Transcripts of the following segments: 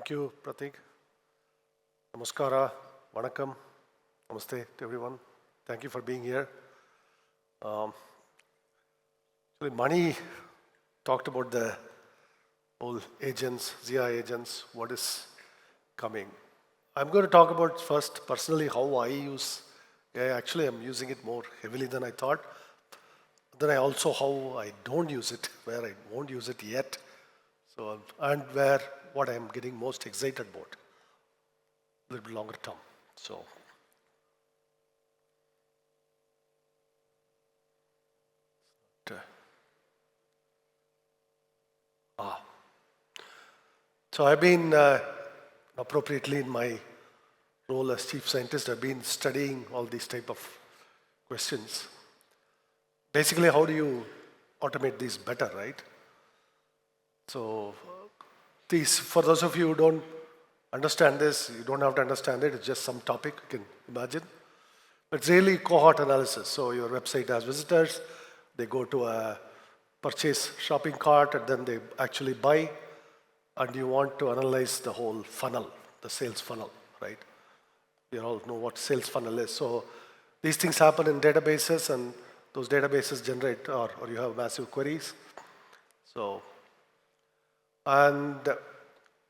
Thank you, Pratik. Namaskara, Vanakkam, Namaste to everyone. Thank you for being here. Mani talked about the whole agents, ZI agents, what is coming. I'm going to talk about first personally how I use AI. Actually, I'm using it more heavily than I thought. Then I also how I don't use it, where I won't use it yet. So, and where what I'm getting most excited about, a little bit longer term. So, so I've been appropriately in my role as chief scientist, I've been studying all these type of questions. Basically, how do you automate these better, right? So, these, for those of you who don't understand this, you don't have to understand it, it's just some topic, you can imagine. It's really cohort analysis. So your website has visitors, they go to a purchase shopping cart and then they actually buy, and you want to analyze the whole funnel, the sales funnel, right? You all know what sales funnel is. So these things happen in databases, and those databases generate, or you have massive queries. So, and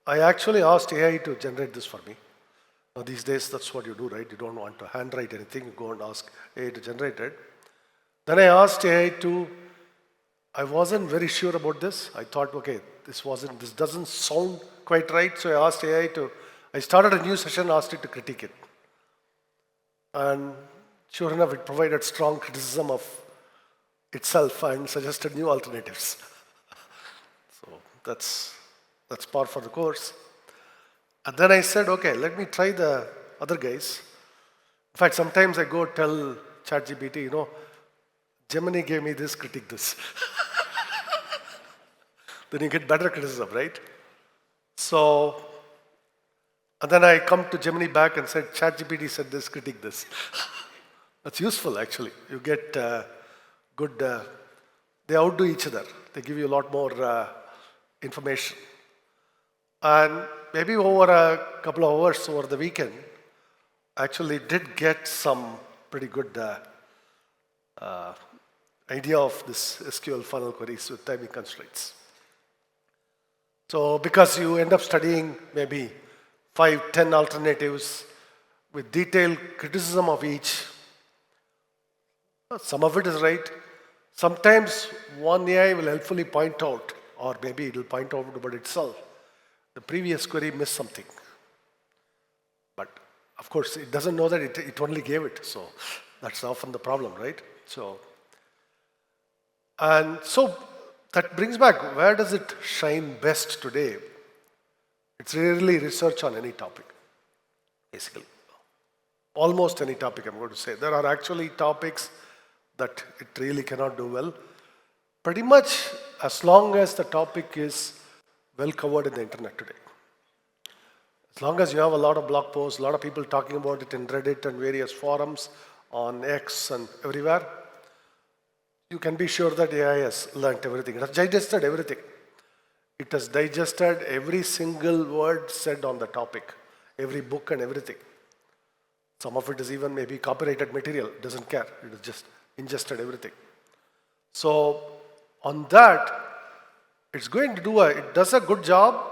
I actually asked AI to generate this for me. Now these days, that's what you do, right? You don't want to handwrite anything, you go and ask AI to generate it. Then I asked AI I wasn't very sure about this. I thought, okay, this doesn't sound quite right. So I asked AI I started a new session, asked it to critique it. And sure enough, it provided strong criticism of itself and suggested new alternatives. So that's par for the course. And then I said, okay, let me try the other guys. In fact, sometimes I go tell ChatGPT, Gemini gave me this, critique this. Then you get better criticism, right? So, and then I come to Gemini back and said, ChatGPT said this, critique this. That's useful, actually. You get good, they outdo each other. They give you a lot more information. And maybe over a couple of hours over the weekend, I actually did get some pretty good idea of this SQL funnel queries with timing constraints. So because you end up studying maybe 5, 10 alternatives with detailed criticism of each, some of it is right. Sometimes one AI will helpfully point out, or maybe it will point out about itself, the previous query missed something. But of course, it doesn't know that it only gave it. So that's often the problem, right? So that brings back, where does it shine best today? It's really research on any topic, basically. Almost any topic, I'm going to say. There are actually topics that it really cannot do well. Pretty much as long as the topic is well covered in the internet today. As long as you have a lot of blog posts, a lot of people talking about it in Reddit and various forums, on X and everywhere, you can be sure that AI has learned everything. It has digested everything. It has digested every single word said on the topic, every book and everything. Some of it is even maybe copyrighted material, it doesn't care. It has just ingested everything. So on that, it does a good job.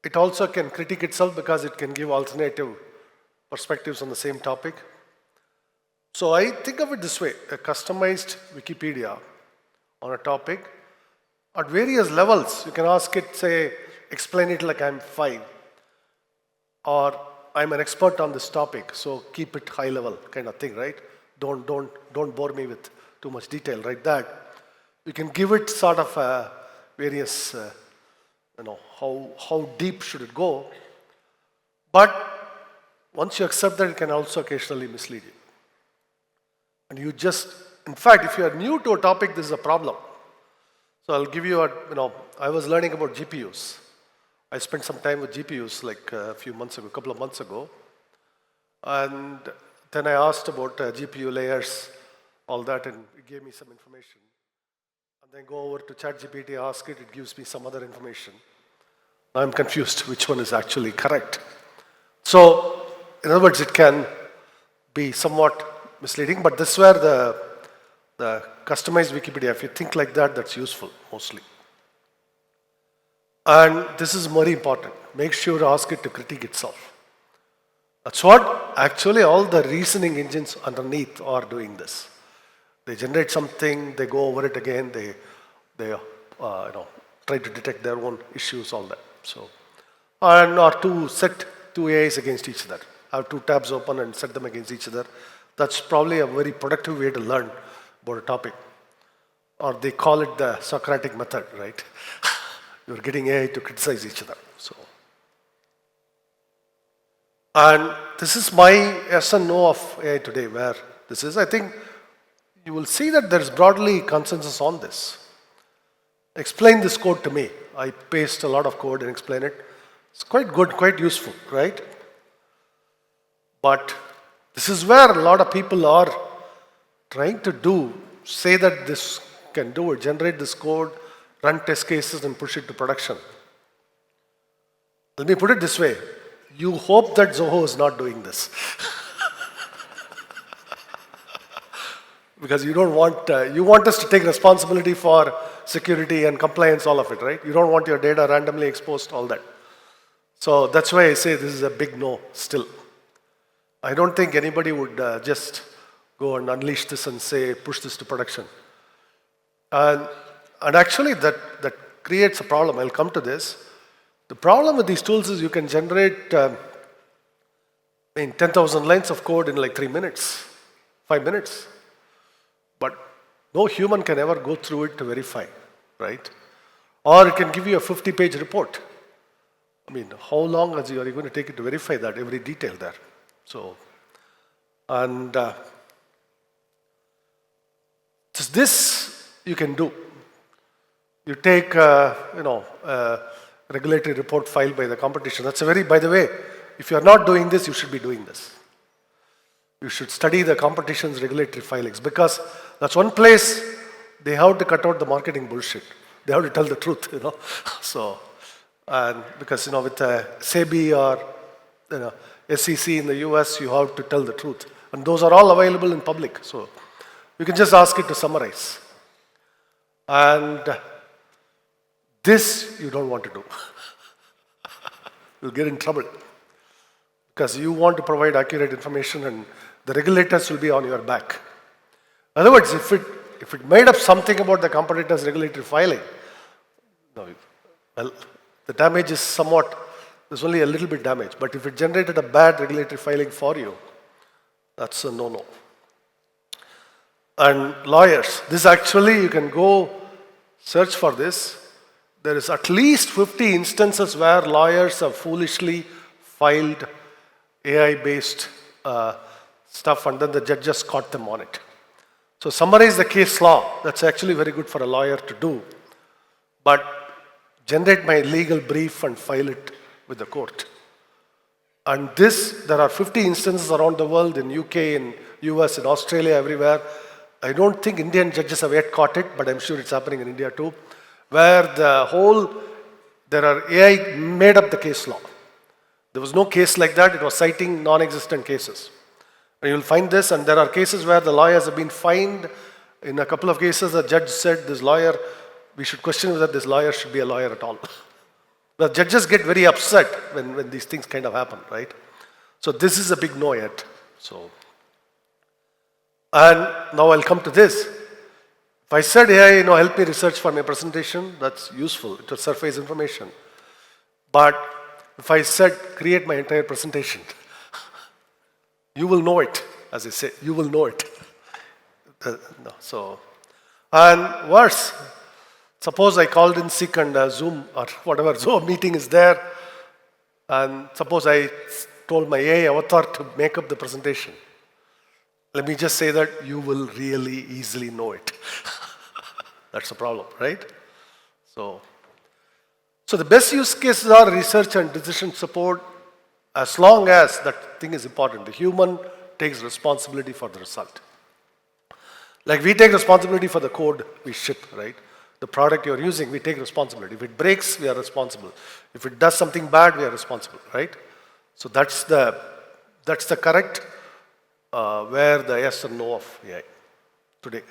It also can critique itself because it can give alternative perspectives on the same topic. So I think of it this way, a customized Wikipedia on a topic. At various levels, you can ask it, say, explain it like I'm 5. Or I'm an expert on this topic, so keep it high level kind of thing, right? Don't bore me with too much detail, right? That you can give it sort of various, how deep should it go. But once you accept that, it can also occasionally mislead you. And in fact, if you are new to a topic, this is a problem. So I'll give you I was learning about GPUs. I spent some time with GPUs like a couple of months ago. And then I asked about GPU layers, all that, and it gave me some information. And then go over to ChatGPT, ask it gives me some other information. I'm confused which one is actually correct. So, in other words, it can be somewhat misleading, but this is where the customized Wikipedia, if you think like that, that's useful mostly. And this is very important. Make sure to ask it to critique itself. That's what actually all the reasoning engines underneath are doing this. They generate something, they go over it again, they try to detect their own issues, all that. So, or to set two AIs against each other. Have two tabs open and set them against each other. That's probably a very productive way to learn about a topic. Or they call it the Socratic method, right? You're getting AI to criticize each other. So, and this is my yes and no of AI today, where this is. I think you will see that there is broadly consensus on this. Explain this code to me. I paste a lot of code and explain it. It's quite good, quite useful, right? But this is where a lot of people are trying to say that this can do it, generate this code, run test cases and push it to production. Let me put it this way. You hope that Zoho is not doing this. Because you don't want, you want us to take responsibility for security and compliance, all of it, right? You don't want your data randomly exposed, all that. So that's why I say this is a big no still. I don't think anybody would just go and unleash this and say, push this to production. And actually that creates a problem. I'll come to this. The problem with these tools is you can generate 10,000 lines of code in like 3 minutes, 5 minutes. But no human can ever go through it to verify, right? Or it can give you a 50-page report. I mean, how long are you going to take it to verify that, every detail there? So, and this you can do. You take, regulatory report filed by the competition. That's by the way, if you are not doing this, you should be doing this. You should study the competition's regulatory filings, because that's one place they have to cut out the marketing bullshit. They have to tell the truth, So, and because, with SEBI or, SEC in the US, you have to tell the truth. And those are all available in public. So, you can just ask it to summarize. And this you don't want to do. You'll get in trouble. Because you want to provide accurate information and the regulators will be on your back. In other words, if it made up something about the competitor's regulatory filing, well, the damage is somewhat, there's only a little bit damage. But if it generated a bad regulatory filing for you, that's a no-no. And lawyers, this actually, you can go search for this. There is at least 50 instances where lawyers have foolishly filed AI-based stuff and then the judges caught them on it. So summarize the case law. That's actually very good for a lawyer to do. But generate my legal brief and file it with the court. And there are 50 instances around the world, in UK, in US, in Australia, everywhere. I don't think Indian judges have yet caught it, but I'm sure it's happening in India too, where there are AI made up the case law. There was no case like that. It was citing non-existent cases. And you'll find this, and there are cases where the lawyers have been fined. In a couple of cases, the judge said this lawyer, we should question whether this lawyer should be a lawyer at all. The judges get very upset when these things kind of happen, right? So this is a big no yet. So, and now I'll come to this. If I said, hey, help me research for my presentation, that's useful. It will surface information. But if I said, create my entire presentation, you will know it, as I say, you will know it. And worse, suppose I called in sick and Zoom or whatever Zoom meeting is there, and suppose I told my AI avatar to make up the presentation. Let me just say that you will really easily know it. That's the problem, right? So the best use cases are research and decision support, as long as that thing is important. The human takes responsibility for the result. Like we take responsibility for the code we ship, right? the product you're using, we take responsibility. If it breaks, we are responsible. If it does something bad, we are responsible, right? So that's the correct where the yes or no of AI today.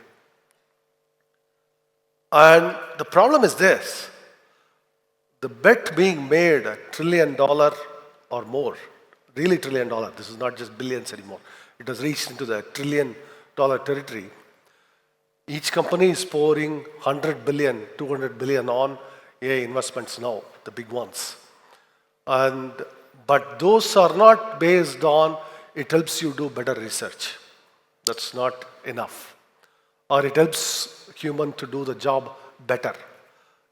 And the problem is this. The bet being made $1 trillion or more, really $1 trillion, this is not just billions anymore. It has reached into the $1 trillion territory. Each company is pouring 100 billion, 200 billion on AI investments now, the big ones. But those are not based on it helps you do better research. That's not enough. Or it helps human to do the job better.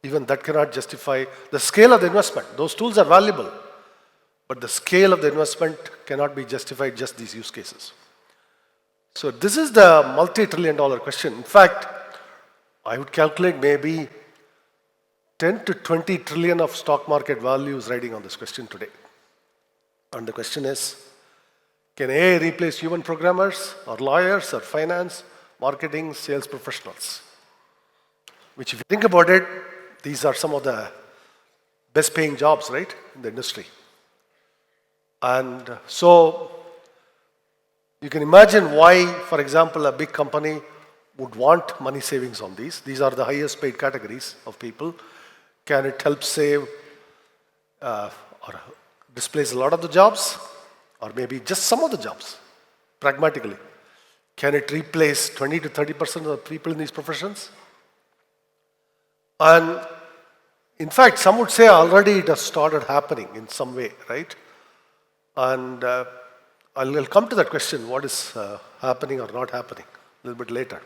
Even that cannot justify the scale of the investment. Those tools are valuable, but the scale of the investment cannot be justified just these use cases. So this is the multi-trillion-dollar question. In fact, I would calculate maybe 10 to 20 trillion of stock market value is riding on this question today. And the question is, can AI replace human programmers or lawyers or finance, marketing, sales professionals? Which if you think about it, these are some of the best paying jobs, right, in the industry. And so you can imagine why, for example, a big company would want money savings on these. These are the highest paid categories of people. Can it help save or displace a lot of the jobs? Or maybe just some of the jobs, pragmatically. Can it replace 20 to 30% of the people in these professions? And in fact, some would say already it has started happening in some way, right? And I'll come to that question, what is happening or not happening, a little bit later.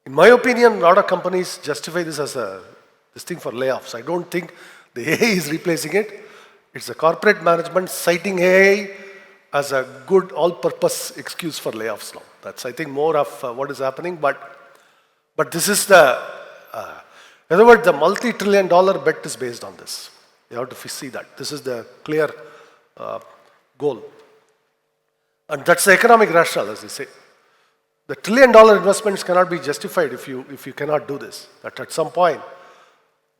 In my opinion, a lot of companies justify this as this thing for layoffs. I don't think the AI is replacing it. It's the corporate management citing AI as a good all-purpose excuse for layoffs now. That's, I think, more of what is happening. But this is in other words, the multi-trillion-dollar bet is based on this. You have to see that. This is the clear goal. And that's the economic rationale, as they say. The $1 trillion investments cannot be justified if you cannot do this. That at some point,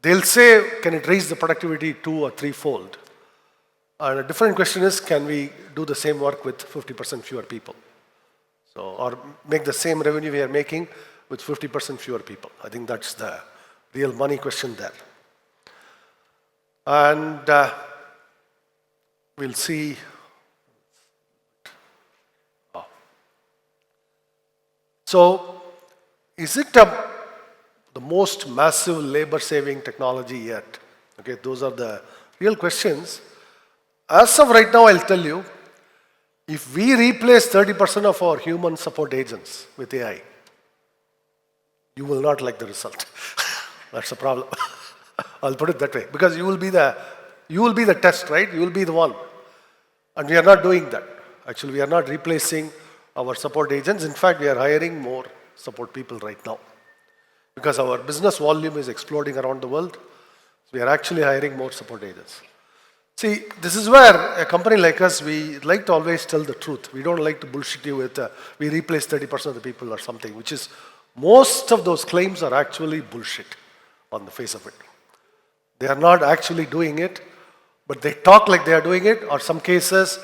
they'll say, can it raise the productivity 2 or 3-fold? And a different question is, can we do the same work with 50% fewer people? So, or make the same revenue we are making with 50% fewer people. I think that's the real money question there. And we'll see. So, is it the most massive labor-saving technology yet? Okay, those are the real questions. As of right now, I'll tell you, if we replace 30% of our human support agents with AI, you will not like the result. That's the problem. I'll put it that way. Because you will be the test, right? You will be the one. And we are not doing that. Actually, we are not replacing our support agents. In fact, we are hiring more support people right now. Because our business volume is exploding around the world. We are actually hiring more support agents. See, this is where a company like us, we like to always tell the truth. We don't like to bullshit you with, we replace 30% of the people or something, which is, most of those claims are actually bullshit on the face of it. They are not actually doing it, but they talk like they are doing it, or some cases,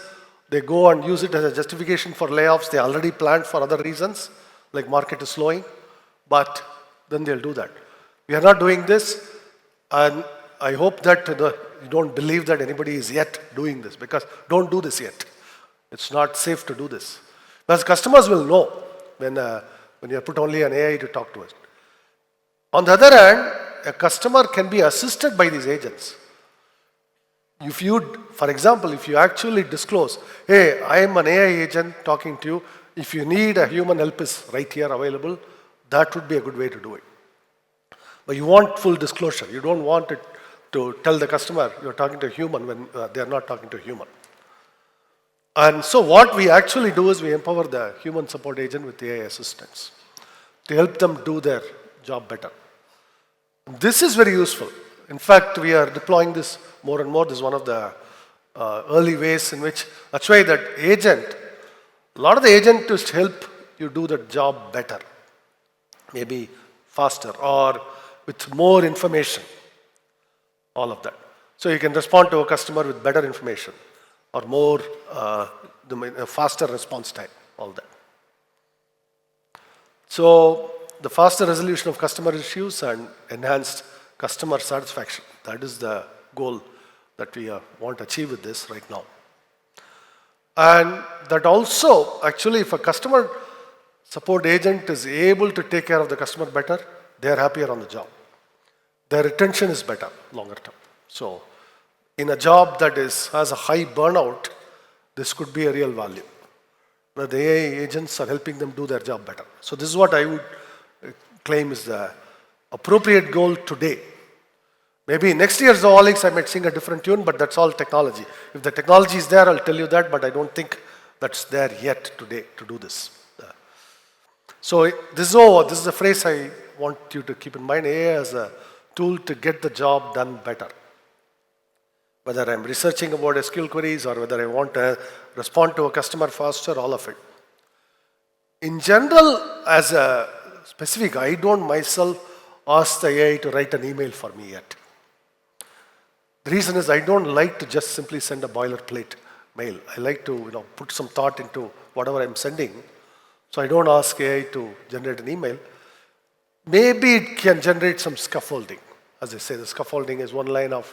they go and use it as a justification for layoffs. They already planned for other reasons, like market is slowing, but then they'll do that. We are not doing this, and I hope that you don't believe that anybody is yet doing this, because don't do this yet. It's not safe to do this. Because customers will know when you put only an AI to talk to us. On the other hand, a customer can be assisted by these agents. If you, for example, if you actually disclose, hey, I am an AI agent talking to you, if you need a human help is right here available, that would be a good way to do it. But you want full disclosure. You don't want it to tell the customer you're talking to a human when they're not talking to a human. And so what we actually do is we empower the human support agent with AI assistants to help them do their job better. This is very useful. In fact, we are deploying this more and more. This is one of the early ways in which, that's why that agent, a lot of the agent is to help you do the job better, maybe faster, or with more information, all of that. So you can respond to a customer with better information or more, faster response time, all that. So the faster resolution of customer issues and enhanced customer satisfaction, that is the goal that we want to achieve with this right now. And that also, actually, if a customer support agent is able to take care of the customer better, they are happier on the job. Their retention is better, longer term. So in a job that has a high burnout, this could be a real value. The AI agents are helping them do their job better. So this is what I would claim is the appropriate goal today. Maybe next year's Zoholics I might sing a different tune, but that's all technology. If the technology is there, I'll tell you that, but I don't think that's there yet today to do this. So this is a phrase I want you to keep in mind. AI as a tool to get the job done better. Whether I'm researching about SQL queries or whether I want to respond to a customer faster, all of it. In general, as a specific, I don't myself ask the AI to write an email for me yet. The reason is I don't like to just simply send a boilerplate mail. I like to put some thought into whatever I'm sending. So I don't ask AI to generate an email. Maybe it can generate some scaffolding. As I say, the scaffolding is one line of,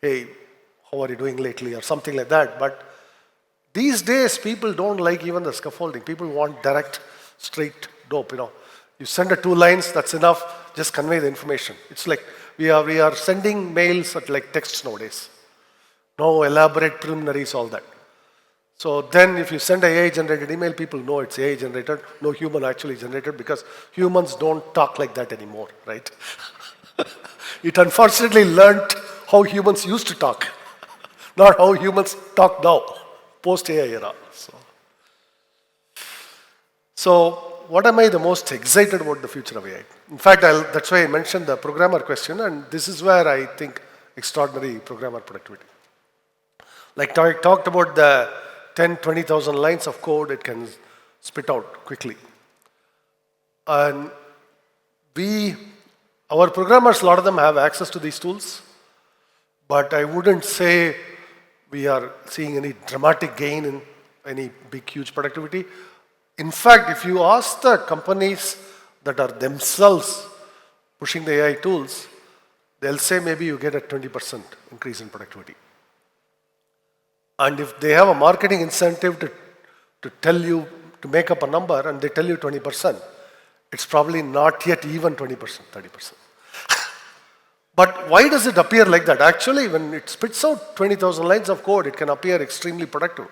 hey, how are you doing lately, or something like that. But these days, people don't like even the scaffolding. People want direct, straight dope. You send 2 lines, that's enough. Just convey the information. It's like we are sending mails at like texts nowadays. No elaborate preliminaries, all that. So then if you send an AI-generated email, people know it's AI-generated, no human actually generated, because humans don't talk like that anymore, right? It unfortunately learned how humans used to talk, not how humans talk now, post-AI era. So what am I the most excited about the future of AI? In fact, that's why I mentioned the programmer question, and this is where I think extraordinary programmer productivity. Like I talked about the 10, 20,000 lines of code it can spit out quickly. And our programmers, a lot of them have access to these tools, but I wouldn't say we are seeing any dramatic gain in any big, huge productivity. In fact, if you ask the companies that are themselves pushing the AI tools, they'll say maybe you get a 20% increase in productivity. And if they have a marketing incentive to tell you, to make up a number, and they tell you 20%, it's probably not yet even 20%, 30%. But why does it appear like that? Actually, when it spits out 20,000 lines of code, it can appear extremely productive.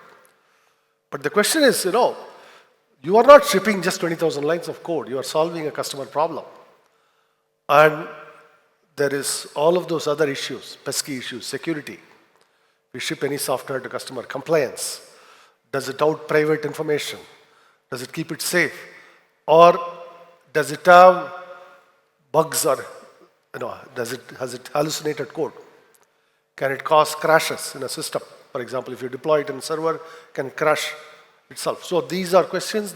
But the question is, you are not shipping just 20,000 lines of code. You are solving a customer problem. And there is all of those other issues, pesky issues, security. We ship any software to customer compliance. Does it out private information? Does it keep it safe? Or does it have bugs, or has it hallucinated code? Can it cause crashes in a system? For example, if you deploy it in a server, can it crash itself? So these are questions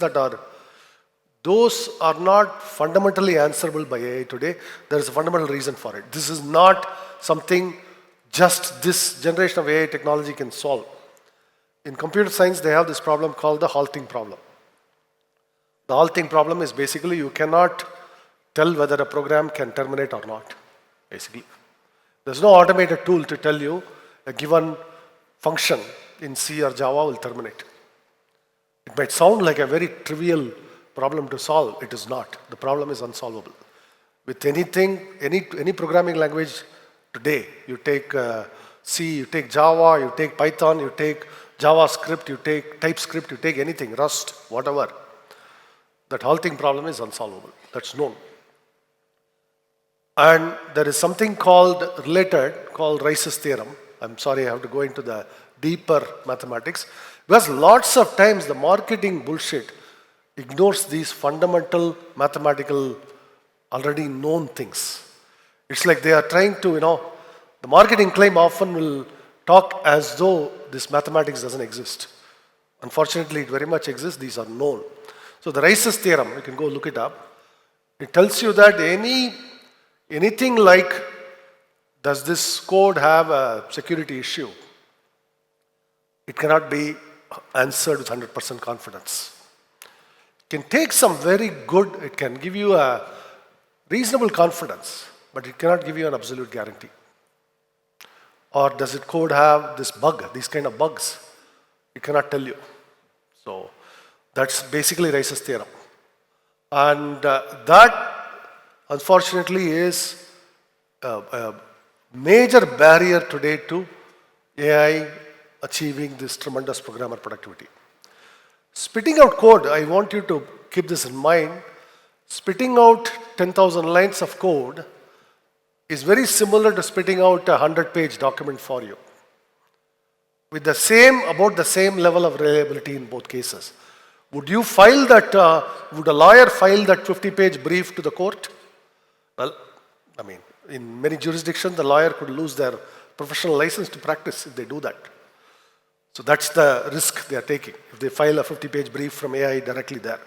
those are not fundamentally answerable by AI today. There is a fundamental reason for it. This is not something just this generation of AI technology can solve. In computer science, they have this problem called the halting problem. The halting problem is basically you cannot tell whether a program can terminate or not, basically. There's no automated tool to tell you a given function in C or Java will terminate. It might sound like a very trivial problem to solve. It is not. The problem is unsolvable. With anything, any programming language today, you take C, you take Java, you take Python, you take JavaScript, you take TypeScript, you take anything, Rust, whatever. That halting problem is unsolvable. That's known. And there is something called Rice's theorem. I'm sorry, I have to go into the deeper mathematics. Because lots of times the marketing bullshit ignores these fundamental mathematical, already known things. It's like they are trying to, the marketing claim often will talk as though this mathematics doesn't exist. Unfortunately, it very much exists. These are known. So the Rice's theorem, you can go look it up. It tells you that anything like, does this code have a security issue? It cannot be answered with 100% confidence. It can take some very good, it can give you a reasonable confidence, but it cannot give you an absolute guarantee. Or does it code have this bug, these kind of bugs? It cannot tell you. So that's basically Rice's theorem. And that, unfortunately, is a major barrier today to AI achieving this tremendous programmer productivity. Spitting out code, I want you to keep this in mind. Spitting out 10,000 lines of code is very similar to spitting out a 100-page document for you, with about the same level of reliability in both cases. Would you file that, would a lawyer file that 50-page brief to the court? Well, I mean, in many jurisdictions, the lawyer could lose their professional license to practice if they do that. So that's the risk they are taking, if they file a 50-page brief from AI directly there.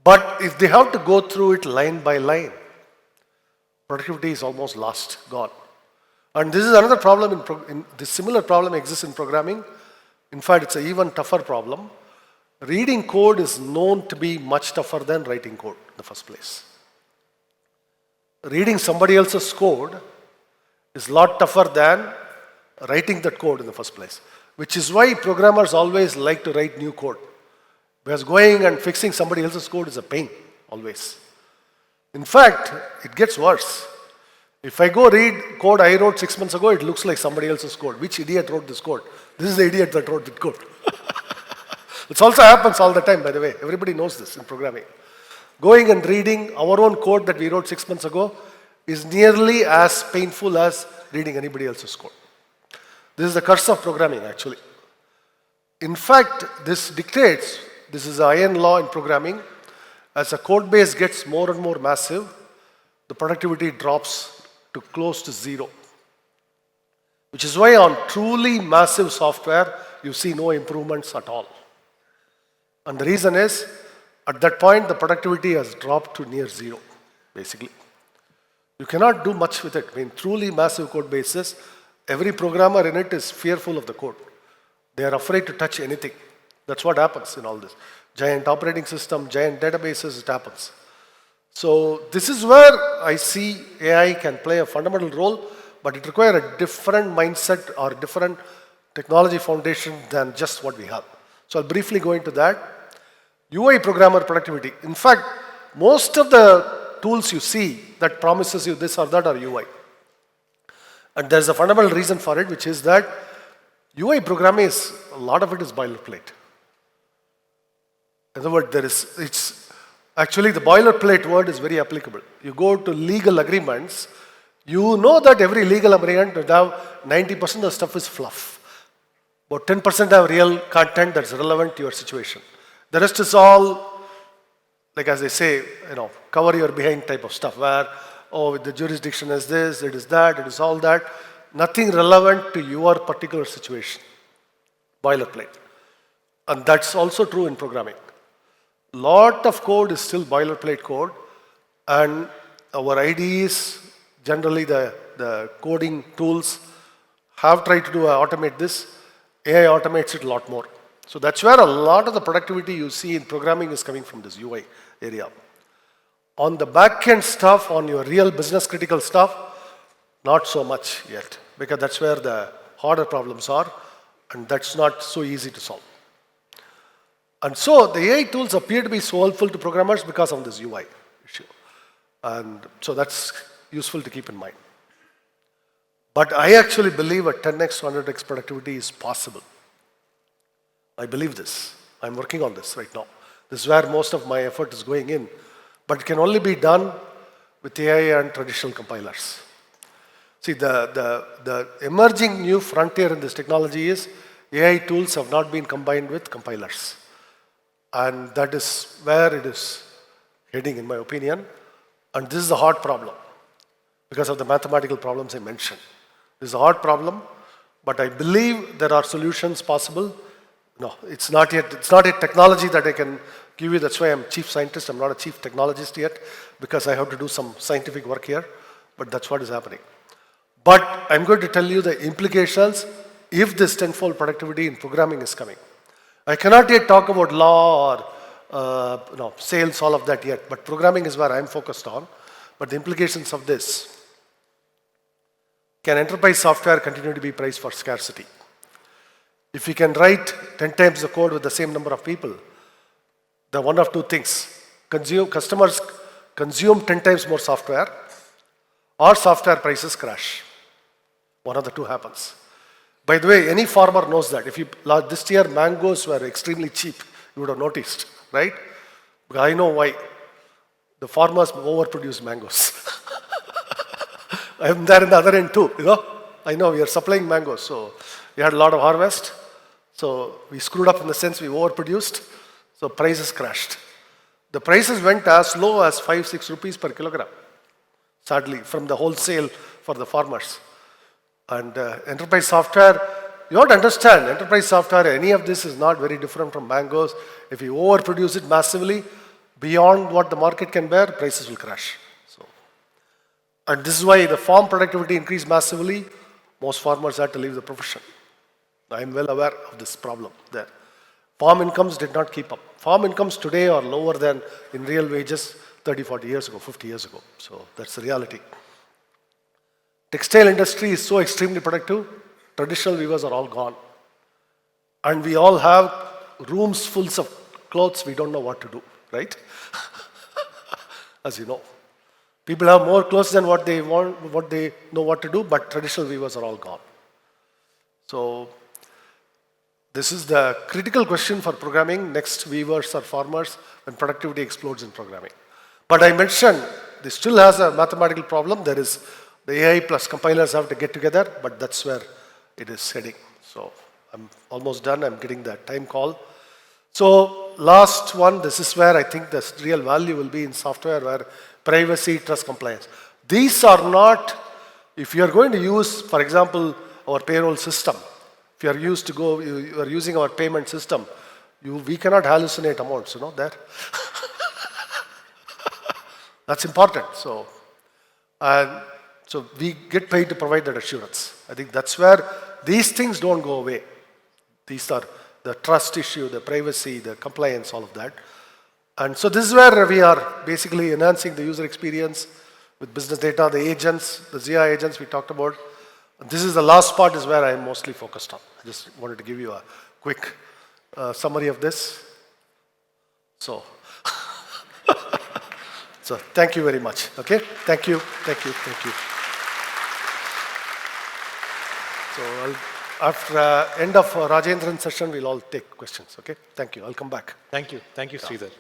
But if they have to go through it line by line, productivity is almost lost, gone. And this is another problem, this similar problem exists in programming. In fact, it's an even tougher problem. Reading code is known to be much tougher than writing code in the first place. Reading somebody else's code is a lot tougher than writing that code in the first place, which is why programmers always like to write new code. Because going and fixing somebody else's code is a pain, always. In fact, it gets worse. If I go read code I wrote 6 months ago, it looks like somebody else's code. Which idiot wrote this code? This is the idiot that wrote the code. It also happens all the time, by the way. Everybody knows this in programming. Going and reading our own code that we wrote 6 months ago is nearly as painful as reading anybody else's code. This is the curse of programming, actually. In fact, this dictates, this is an iron law in programming, as the code base gets more and more massive, the productivity drops to close to zero. Which is why on truly massive software, you see no improvements at all. And the reason is, at that point, the productivity has dropped to near zero, basically. You cannot do much with it. I mean, truly massive code bases, every programmer in it is fearful of the code. They are afraid to touch anything. That's what happens in all this. Giant operating system, giant databases, it happens. So this is where I see AI can play a fundamental role, but it requires a different mindset or different technology foundation than just what we have. So I'll briefly go into that. UI programmer productivity. In fact, most of the tools you see that promises you this or that are UI. And there's a fundamental reason for it, which is that UI programming is, a lot of it is boilerplate. In other words, it's actually the boilerplate word is very applicable. You go to legal agreements, you know that every legal agreement would have 90% of the stuff is fluff. About 10% have real content that's relevant to your situation. The rest is all, like as they say, cover your behind type of stuff where, oh, the jurisdiction is this, it is that, it is all that. Nothing relevant to your particular situation. Boilerplate. And that's also true in programming. Lot of code is still boilerplate code, and our IDEs, generally the coding tools, have tried to automate this. AI automates it a lot more. So that's where a lot of the productivity you see in programming is coming from this UI area. On the back-end stuff, on your real business critical stuff, not so much yet, because that's where the harder problems are, and that's not so easy to solve. And so the AI tools appear to be so helpful to programmers because of this UI issue. And so that's useful to keep in mind. But I actually believe a 10x, 100x productivity is possible. I believe this. I'm working on this right now. This is where most of my effort is going in. But it can only be done with AI and traditional compilers. See, the emerging new frontier in this technology is AI tools have not been combined with compilers. And that is where it is heading, in my opinion. And this is a hard problem because of the mathematical problems I mentioned. This is a hard problem, but I believe there are solutions possible. No, it's not yet. It's not a technology that I can give you. That's why I'm chief scientist. I'm not a chief technologist yet because I have to do some scientific work here. but that's what is happening. But I'm going to tell you the implications if this tenfold productivity in programming is coming. I cannot yet talk about law or sales, all of that yet, but programming is where I'm focused on. But the implications of this. Can enterprise software continue to be priced for scarcity? If we can write 10 times the code with the same number of people, the one of two things. Customers consume 10 times more software, or software prices crash. One of the two happens. By the way, any farmer knows that. If this year mangoes were extremely cheap, you would have noticed, right? Because I know why. The farmers overproduce mangoes. I'm there in the other end too, I know we are supplying mangoes, so we had a lot of harvest. So we screwed up in the sense we overproduced, so prices crashed. The prices went as low as 5-6 rupees per kilogram, sadly, from the wholesale for the farmers. And enterprise software, you have to understand, enterprise software, any of this is not very different from mangoes. If you overproduce it massively, beyond what the market can bear, prices will crash. And this is why the farm productivity increased massively. Most farmers had to leave the profession. I'm well aware of this problem there. Farm incomes did not keep up. Farm incomes today are lower than in real wages 30, 40 years ago, 50 years ago. So that's the reality. Textile industry is so extremely productive, traditional weavers are all gone. And we all have rooms full of clothes we don't know what to do, right? As you know. People have more clothes than what they want, what they know what to do, but traditional weavers are all gone. So this is the critical question for programming, next weavers or farmers, when productivity explodes in programming. But I mentioned, this still has a mathematical problem. There is the AI plus compilers have to get together, but that's where it is heading. So I'm almost done. I'm getting the time call. So last one, this is where I think the real value will be in software, where privacy, trust, compliance. These are not, if you are going to use, for example, our payroll system, if you are using our payment system, we cannot hallucinate amounts, there. That's important. So we get paid to provide that assurance. I think that's where these things don't go away. These are the trust issue, the privacy, the compliance, all of that. And so this is where we are basically enhancing the user experience with business data, the agents, the ZI agents we talked about. And this is the last part is where I'm mostly focused on. I just wanted to give you a quick summary of this. So thank you very much. Okay? Thank you. So after end of Rajendran's session, we'll all take questions. Okay? Thank you. I'll come back. Thank you, Sridhar.